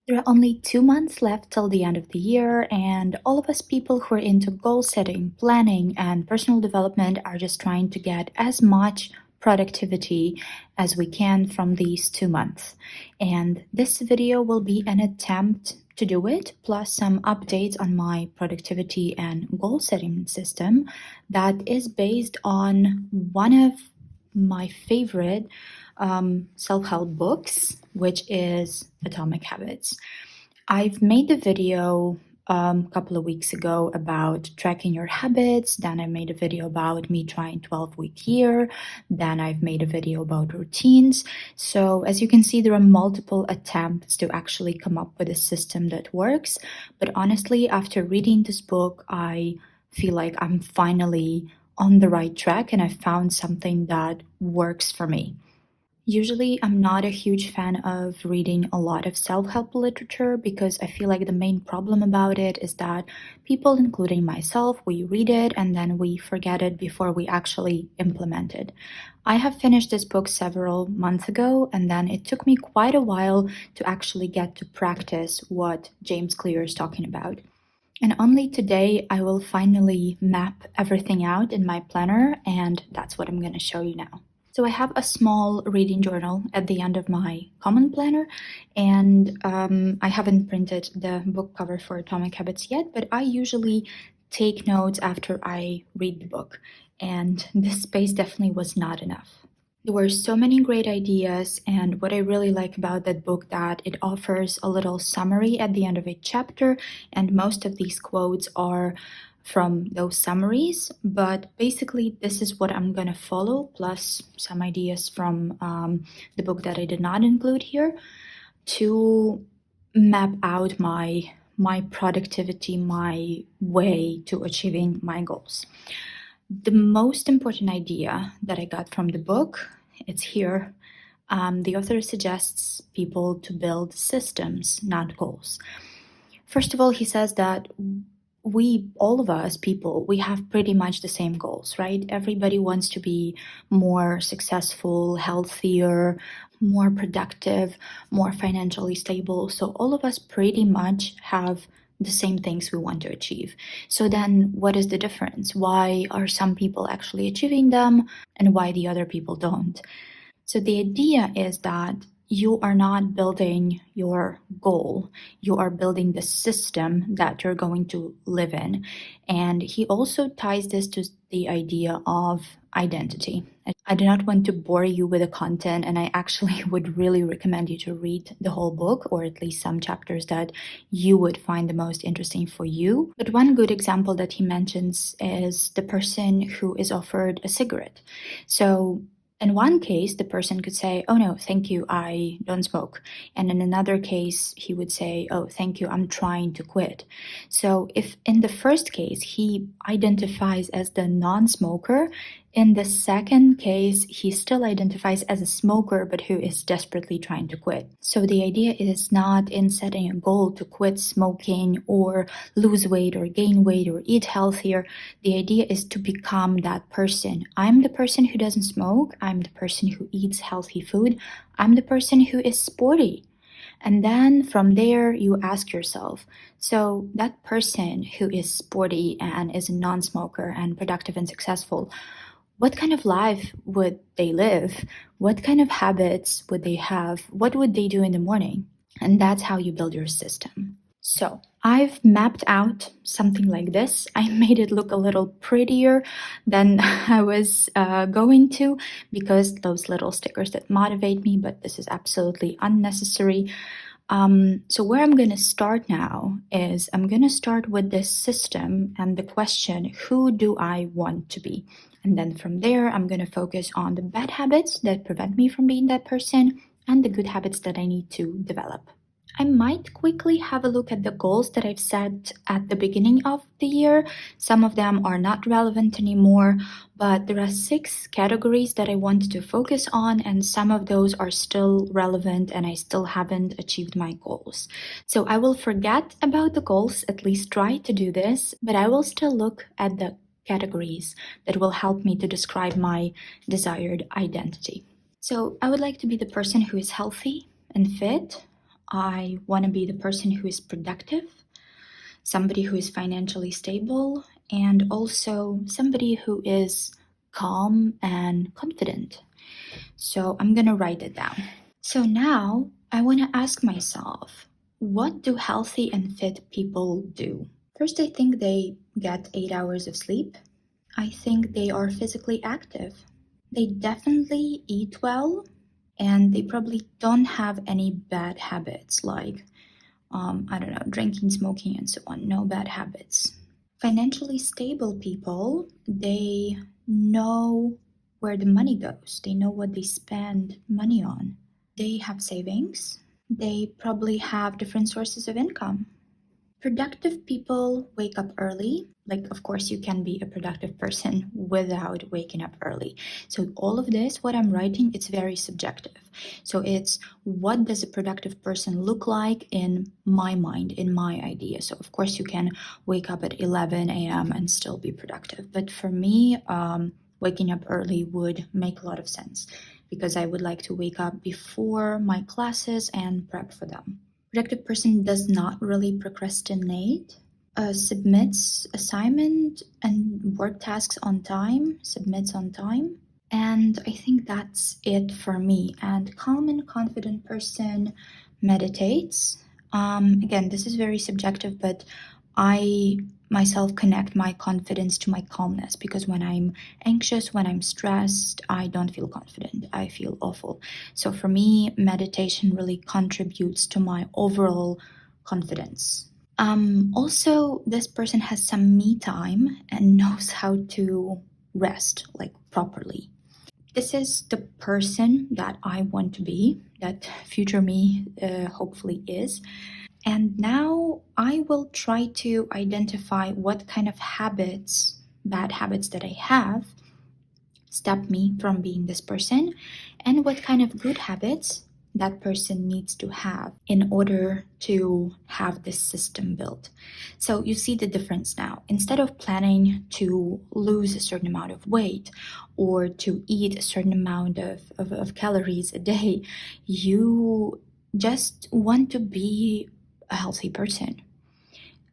There are only 2 months left till the end of the year, and all of us people who are into goal setting, planning, and personal development are just trying to get as much productivity as we can from these 2 months. And this video will be an attempt to do it, plus some updates on my productivity and goal setting system that is based on one of my favorite self-help books, which is Atomic Habits. I've made the video a couple of weeks ago about tracking your habits. Then I made a video about me trying 12-week year. Then I've made a video about routines. So as you can see, there are multiple attempts to actually come up with a system that works. But honestly, after reading this book, I feel like I'm finally on the right track and I found something that works for me. Usually, I'm not a huge fan of reading a lot of self-help literature because I feel like the main problem about it is that people, including myself, we read it and then we forget it before we actually implement it. I have finished this book several months ago, and then it took me quite a while to actually get to practice what James Clear is talking about. And only today I will finally map everything out in my planner, and that's what I'm going to show you now. So I have a small reading journal at the end of my common planner, and I haven't printed the book cover for Atomic Habits yet, but I usually take notes after I read the book, and this space definitely was not enough. There were so many great ideas, and what I really like about that book that it offers a little summary at the end of each chapter, and most of these quotes are from those summaries, but basically this is what I'm gonna follow, plus some ideas from the book that I did not include here to map out my productivity, my way to achieving my goals. The most important idea that I got from the book, it's here. The author suggests people to build systems, not goals. First of all, he says that all of us people, we have pretty much the same goals, right? Everybody wants to be more successful, healthier, more productive, more financially stable. So all of us pretty much have the same things we want to achieve. So then what is the difference? Why are some people actually achieving them and why the other people don't? So the idea is that you are not building your goal, you are building the system that you're going to live in. And he also ties this to the idea of identity. I do not want to bore you with the content, and I actually would really recommend you to read the whole book, or at least some chapters that you would find the most interesting for you. But one good example that he mentions is the person who is offered a cigarette. So in one case, the person could say, oh no, thank you, I don't smoke. And in another case, he would say, oh, thank you, I'm trying to quit. So if in the first case, he identifies as the non-smoker, in the second case, he still identifies as a smoker, but who is desperately trying to quit. So the idea is not in setting a goal to quit smoking or lose weight or gain weight or eat healthier. The idea is to become that person. I'm the person who doesn't smoke. I'm the person who eats healthy food. I'm the person who is sporty. And then from there, you ask yourself, so that person who is sporty and is a non-smoker and productive and successful, what kind of life would they live? What kind of habits would they have? What would they do in the morning? And that's how you build your system. So I've mapped out something like this. I made it look a little prettier than I was going to, because those little stickers that motivate me, but this is absolutely unnecessary. So where I'm going to start now is I'm going to start with this system and the question, who do I want to be? And then from there, I'm going to focus on the bad habits that prevent me from being that person and the good habits that I need to develop. I might quickly have a look at the goals that I've set at the beginning of the year. Some of them are not relevant anymore, but there are 6 categories that I want to focus on, and some of those are still relevant and I still haven't achieved my goals. So I will forget about the goals, at least try to do this, but I will still look at the categories that will help me to describe my desired identity. So I would like to be the person who is healthy and fit, I want to be the person who is productive, somebody who is financially stable, and also somebody who is calm and confident. So I'm gonna write it down. So now I want to ask myself, what do healthy and fit people do? First, I think they get 8 hours of sleep. I think they are physically active. They definitely eat well, and they probably don't have any bad habits like, I don't know, drinking, smoking, and so on. No bad habits. Financially stable people, they know where the money goes, they know what they spend money on. They have savings. They probably have different sources of income. Productive people wake up early. Like, of course, you can be a productive person without waking up early. So, all of this, what I'm writing, it's very subjective. So, it's what does a productive person look like in my mind, in my idea. So, of course, you can wake up at 11 a.m. and still be productive. But for me, waking up early would make a lot of sense because I would like to wake up before my classes and prep for them. Productive person does not really procrastinate, submits assignment and work tasks on time, submits on time. And I think that's it for me. And calm and confident person meditates. Again, this is very subjective, but I myself connect my confidence to my calmness because when I'm anxious, when I'm stressed, I don't feel confident. I feel awful. So for me, meditation really contributes to my overall confidence. Also, this person has some me time and knows how to rest like properly. This is the person that I want to be, that future me hopefully is. And now I will try to identify what kind of habits, bad habits that I have, stop me from being this person, and what kind of good habits that person needs to have in order to have this system built. So you see the difference now. Instead of planning to lose a certain amount of weight or to eat a certain amount of calories a day, you just want to be a healthy person.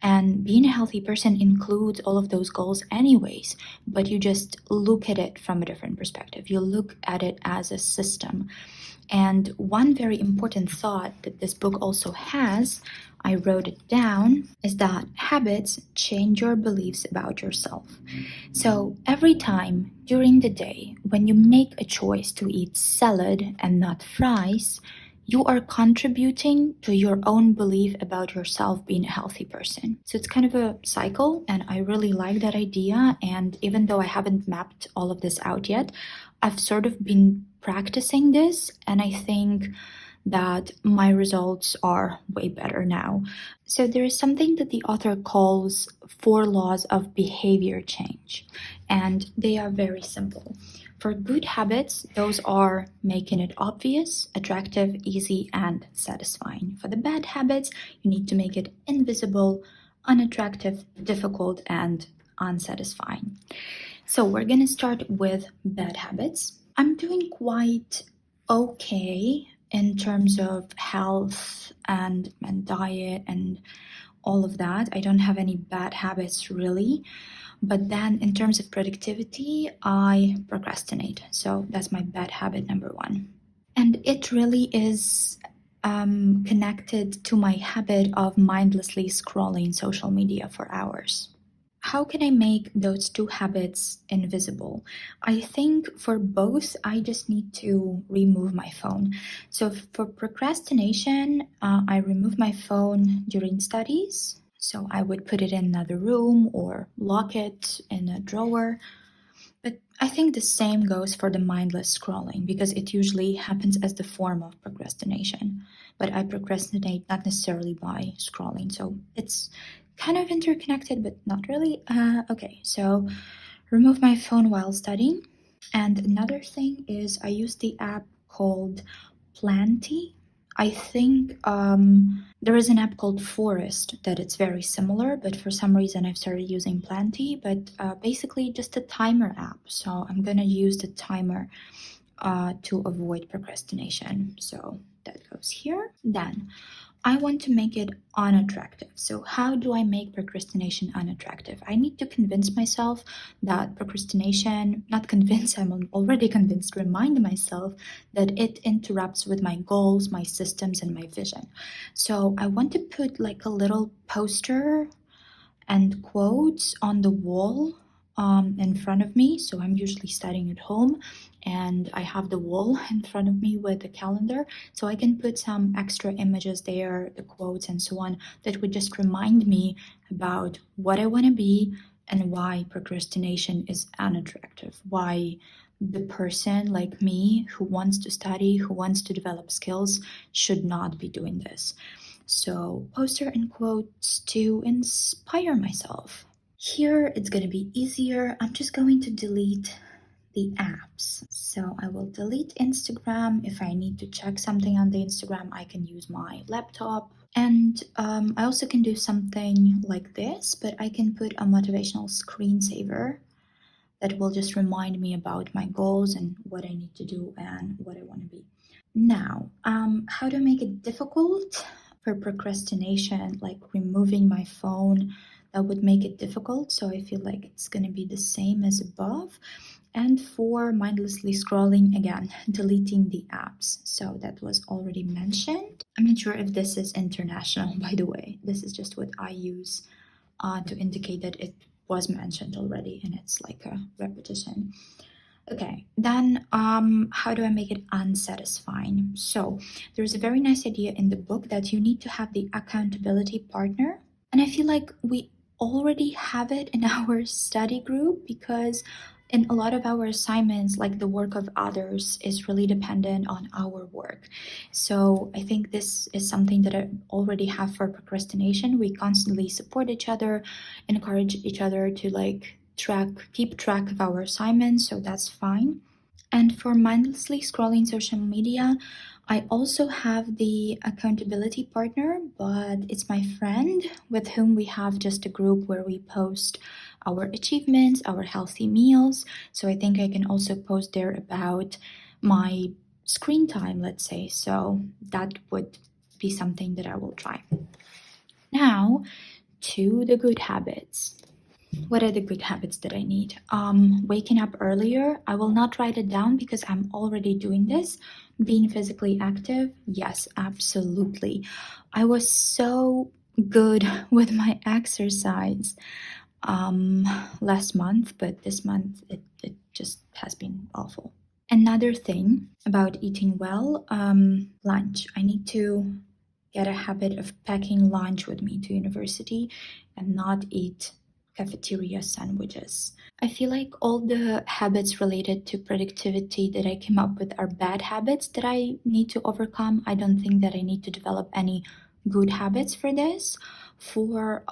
And being a healthy person includes all of those goals, anyways, but you just look at it from a different perspective. You look at it as a system. And one very important thought that this book also has, I wrote it down, is that habits change your beliefs about yourself. So every time during the day when you make a choice to eat salad and not fries, you are contributing to your own belief about yourself being a healthy person. So it's kind of a cycle, and I really like that idea. And even though I haven't mapped all of this out yet, I've sort of been practicing this, and I think that my results are way better now. So there is something that the author calls 4 laws of behavior change, and they are very simple. For good habits, those are making it obvious, attractive, easy, and satisfying. For the bad habits, you need to make it invisible, unattractive, difficult, and unsatisfying. So we're gonna start with bad habits. I'm doing quite okay in terms of health and diet and all of that. I don't have any bad habits really. But then in terms of productivity, I procrastinate. So that's my bad habit number 1. And it really is connected to my habit of mindlessly scrolling social media for hours. How can I make those 2 habits invisible? I think for both, I just need to remove my phone. So for procrastination, I remove my phone during studies. So I would put it in another room or lock it in a drawer. But I think the same goes for the mindless scrolling because it usually happens as the form of procrastination. But I procrastinate not necessarily by scrolling. So it's kind of interconnected, but not really. Okay, so remove my phone while studying. And another thing is I use the app called Planty. I think there is an app called Forest that it's very similar, but for some reason I've started using Planty. But basically just a timer app. So I'm gonna use the timer to avoid procrastination. So that goes here. Then I want to make it unattractive. So, how do I make procrastination unattractive? I need to convince myself that procrastination, not convince, I'm already convinced, remind myself that it interrupts with my goals, my systems, and my vision. So, I want to put like a little poster and quotes on the wall in front of me. So I'm usually studying at home and I have the wall in front of me with the calendar. So I can put some extra images there, the quotes and so on, that would just remind me about what I want to be and why procrastination is unattractive. Why the person like me who wants to study, who wants to develop skills, should not be doing this. So, poster and quotes to inspire myself. Here it's going to be easier. I'm just going to delete the apps. So, I will delete Instagram. If I need to check something on the Instagram, I can use my laptop. And I also can do something like this, but I can put a motivational screensaver that will just remind me about my goals and what I need to do and what I want to be. Now, how to make it difficult for procrastination, like removing my phone, that would make it difficult. So I feel like it's going to be the same as above. And for mindlessly scrolling, again, deleting the apps. So that was already mentioned. I'm not sure if this is international, by the way. This is just what I use to indicate that it was mentioned already and it's like a repetition. Okay, then how do I make it unsatisfying? So there's a very nice idea in the book that you need to have the accountability partner. And I feel like we already have it in our study group because in a lot of our assignments, like the work of others is really dependent on our work. So I think this is something that I already have for procrastination. We constantly support each other, encourage each other to like keep track of our assignments, so that's fine. And for mindlessly scrolling social media, I also have the accountability partner, but it's my friend with whom we have just a group where we post our achievements, our healthy meals. So I think I can also post there about my screen time, let's say. So that would be something that I will try. Now, to the good habits. What are the good habits that I need? Waking up earlier. I will not write it down because I'm already doing this. Being physically active. Yes, absolutely. I was so good with my exercise last month, but this month it just has been awful. Another thing about eating well, lunch. I need to get a habit of packing lunch with me to university and not eat cafeteria sandwiches. I feel like all the habits related to productivity that I came up with are bad habits that I need to overcome. I don't think that I need to develop any good habits for this. For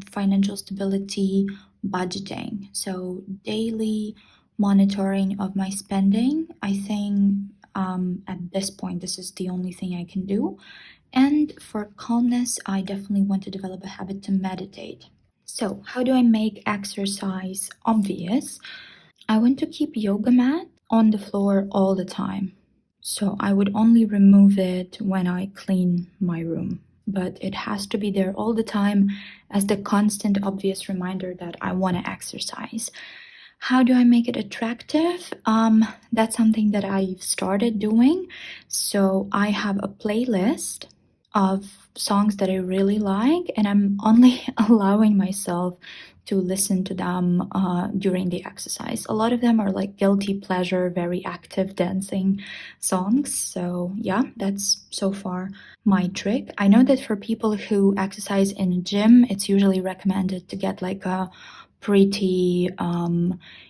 financial stability, budgeting. So, daily monitoring of my spending. I think at this point, this is the only thing I can do. And for calmness, I definitely want to develop a habit to meditate. So, how do I make exercise obvious? I want to keep yoga mat on the floor all the time. So, I would only remove it when I clean my room. But it has to be there all the time as the constant, obvious reminder that I want to exercise. How do I make it attractive? That's something that I've started doing. So, I have a playlist of songs that I really like, and I'm only allowing myself to listen to them during the exercise. A lot of them are like guilty pleasure, very active dancing songs. So, yeah, that's so far my trick. I know that for people who exercise in a gym, it's usually recommended to get like a pretty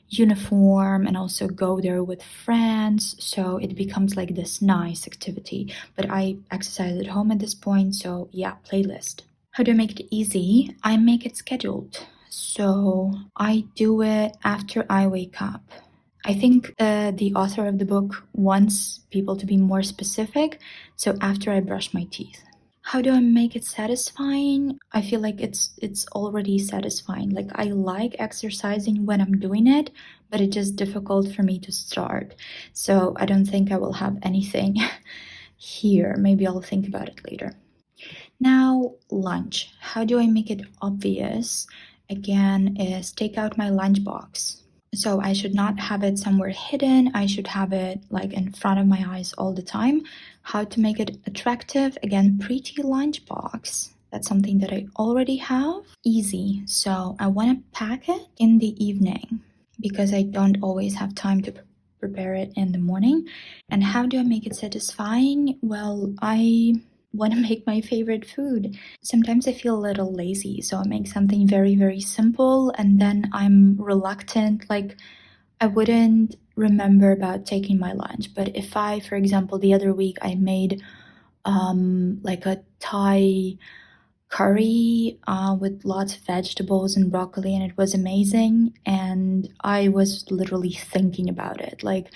uniform and also go there with friends, so it becomes like this nice activity. But I exercise at home at this point, so yeah, playlist. How do I make it easy? I make it scheduled, so I do it after I wake up. I think the author of the book wants people to be more specific, so after I brush my teeth. How do I make it satisfying? I feel like it's already satisfying. Like I like exercising when I'm doing it, but it's just difficult for me to start. So I don't think I will have anything here. Maybe I'll think about it later. Now, lunch. How do I make it obvious? Again, is take out my lunchbox. So I should not have it somewhere hidden. I should have it like in front of my eyes all the time. How to make it attractive? Again, pretty lunchbox. That's something that I already have. Easy. So I want to pack it in the evening because I don't always have time to prepare it in the morning. And how do I make it satisfying? Well, I want to make my favorite food. Sometimes I feel a little lazy, so I make something very, very simple and then I'm reluctant. Like, I wouldn't remember about taking my lunch. But if I, for example, the other week I made like a Thai curry with lots of vegetables and broccoli, and it was amazing. And I was literally thinking about it. Like,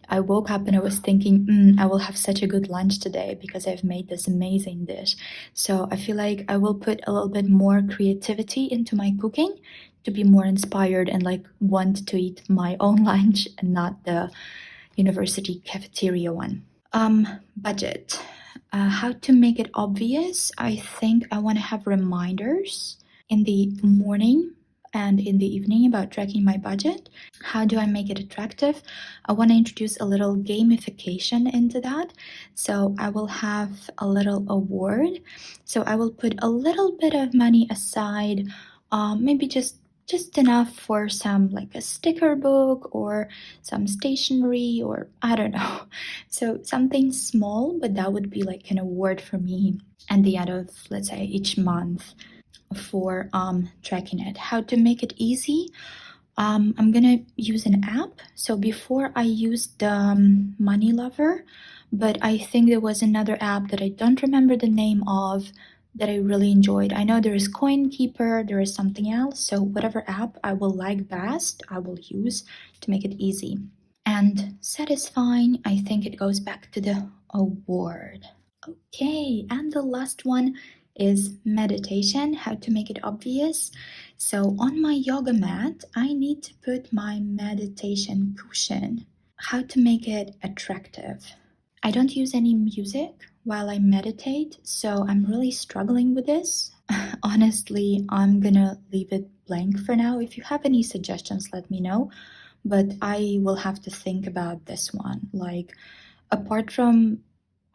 I woke up and I was thinking, I will have such a good lunch today because I've made this amazing dish. So I feel like I will put a little bit more creativity into my cooking to be more inspired and like want to eat my own lunch and not the university cafeteria one. Budget. How to make it obvious? I think I want to have reminders in the morning and in the evening about tracking my budget. How do I make it attractive? I want to introduce a little gamification into that. So I will have a little award. So I will put a little bit of money aside, maybe just enough for some like a sticker book or some stationery or I don't know. So something small, but that would be like an award for me at the end of, let's say, each month for tracking it. How to make it easy? I'm gonna use an app. So before I used the Money Lover, but I think there was another app that I don't remember the name of that I really enjoyed. I know there is Coin Keeper, there is something else. So whatever app I will like best, I will use to make it easy. And satisfying, I think it goes back to the award. Okay, and the last one is meditation, how to make it obvious. So on my yoga mat, I need to put my meditation cushion. How to make it attractive. I don't use any music while I meditate, so I'm really struggling with this. Honestly, I'm gonna leave it blank for now. If you have any suggestions, let me know. But I will have to think about this one. Like, apart from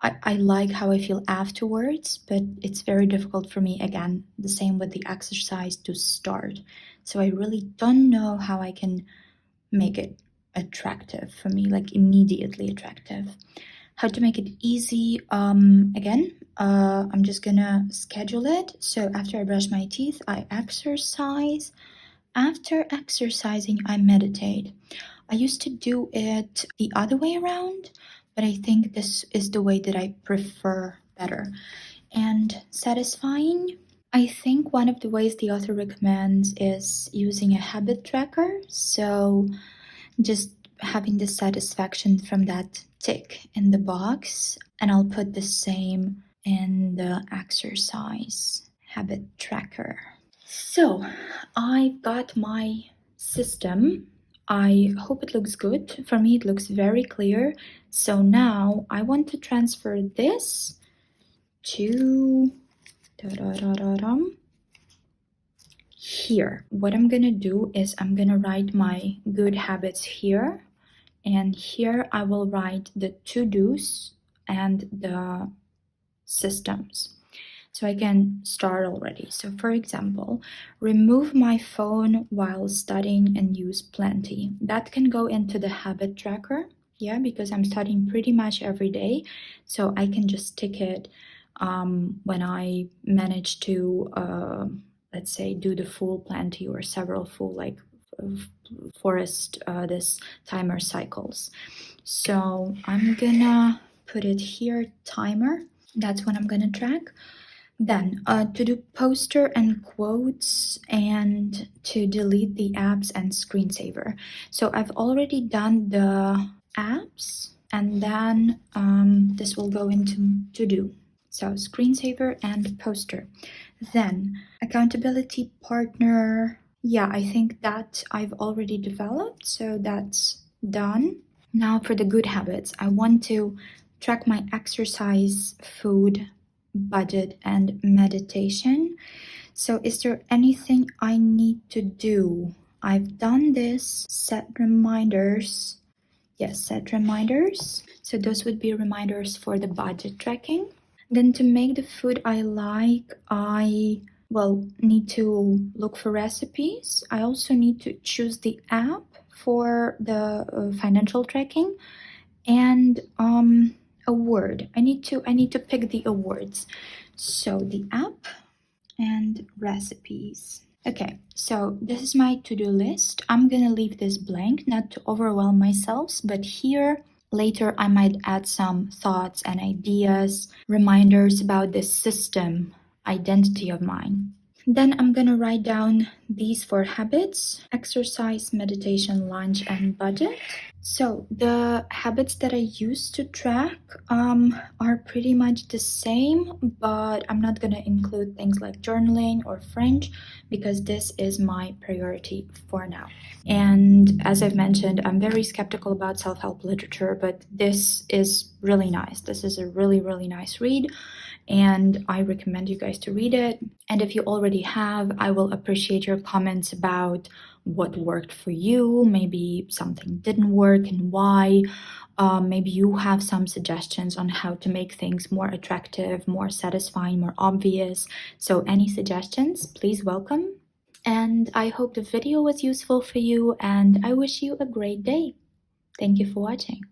I like how I feel afterwards, but it's very difficult for me, again, the same with the exercise to start. So I really don't know how I can make it attractive for me, like immediately attractive. How to make it easy? Again, I'm just gonna schedule it. So after I brush my teeth, I exercise. After exercising, I meditate. I used to do it the other way around, but I think this is the way that I prefer better. And satisfying, I think one of the ways the author recommends is using a habit tracker. So just having the satisfaction from that tick in the box. And I'll put the same in the exercise habit tracker. So I've got my system. I hope it looks good. For me, it looks very clear. So now I want to transfer this to here. What I'm gonna do is I'm gonna write my good habits here, and here I will write the to-dos and the systems. So I can start already. So for example, remove my phone while studying and use plenty. That can go into the habit tracker, yeah, because I'm studying pretty much every day. So I can just tick it when I manage to, let's say, do the full plenty or several full, like forest, this timer cycles. So I'm gonna put it here, timer. That's what I'm gonna track. Then to do poster and quotes and to delete the apps and screensaver. So I've already done the apps, and then this will go into to do. So screensaver and poster. Then accountability partner. Yeah, I think that I've already developed, so that's done. Now for the good habits, I want to track my exercise, food, budget and meditation. So is there anything I need to do? I've done this. Set reminders. Yes, set reminders. So those would be reminders for the budget tracking. Then to make the food I like, I need to look for recipes. I also need to choose the app for the financial tracking, and award. I need to pick the awards. So the app and recipes. Okay, so this is my to-do list. I'm gonna leave this blank, not to overwhelm myself, but here later I might add some thoughts and ideas, reminders about this system identity of mine. Then I'm gonna write down these 4 habits: exercise, meditation, lunch, and budget. So the habits that I use to track are pretty much the same, but I'm not gonna include things like journaling or French because this is my priority for now. And as I've mentioned, I'm very skeptical about self-help literature, but this is really nice. This is a really, really nice read, and I recommend you guys to read it. And if you already have, I will appreciate your comments about what worked for you. Maybe something didn't work and why. Maybe you have some suggestions on how to make things more attractive, more satisfying, more obvious. So any suggestions, please welcome. And I hope the video was useful for you, and I wish you a great day. Thank you for watching.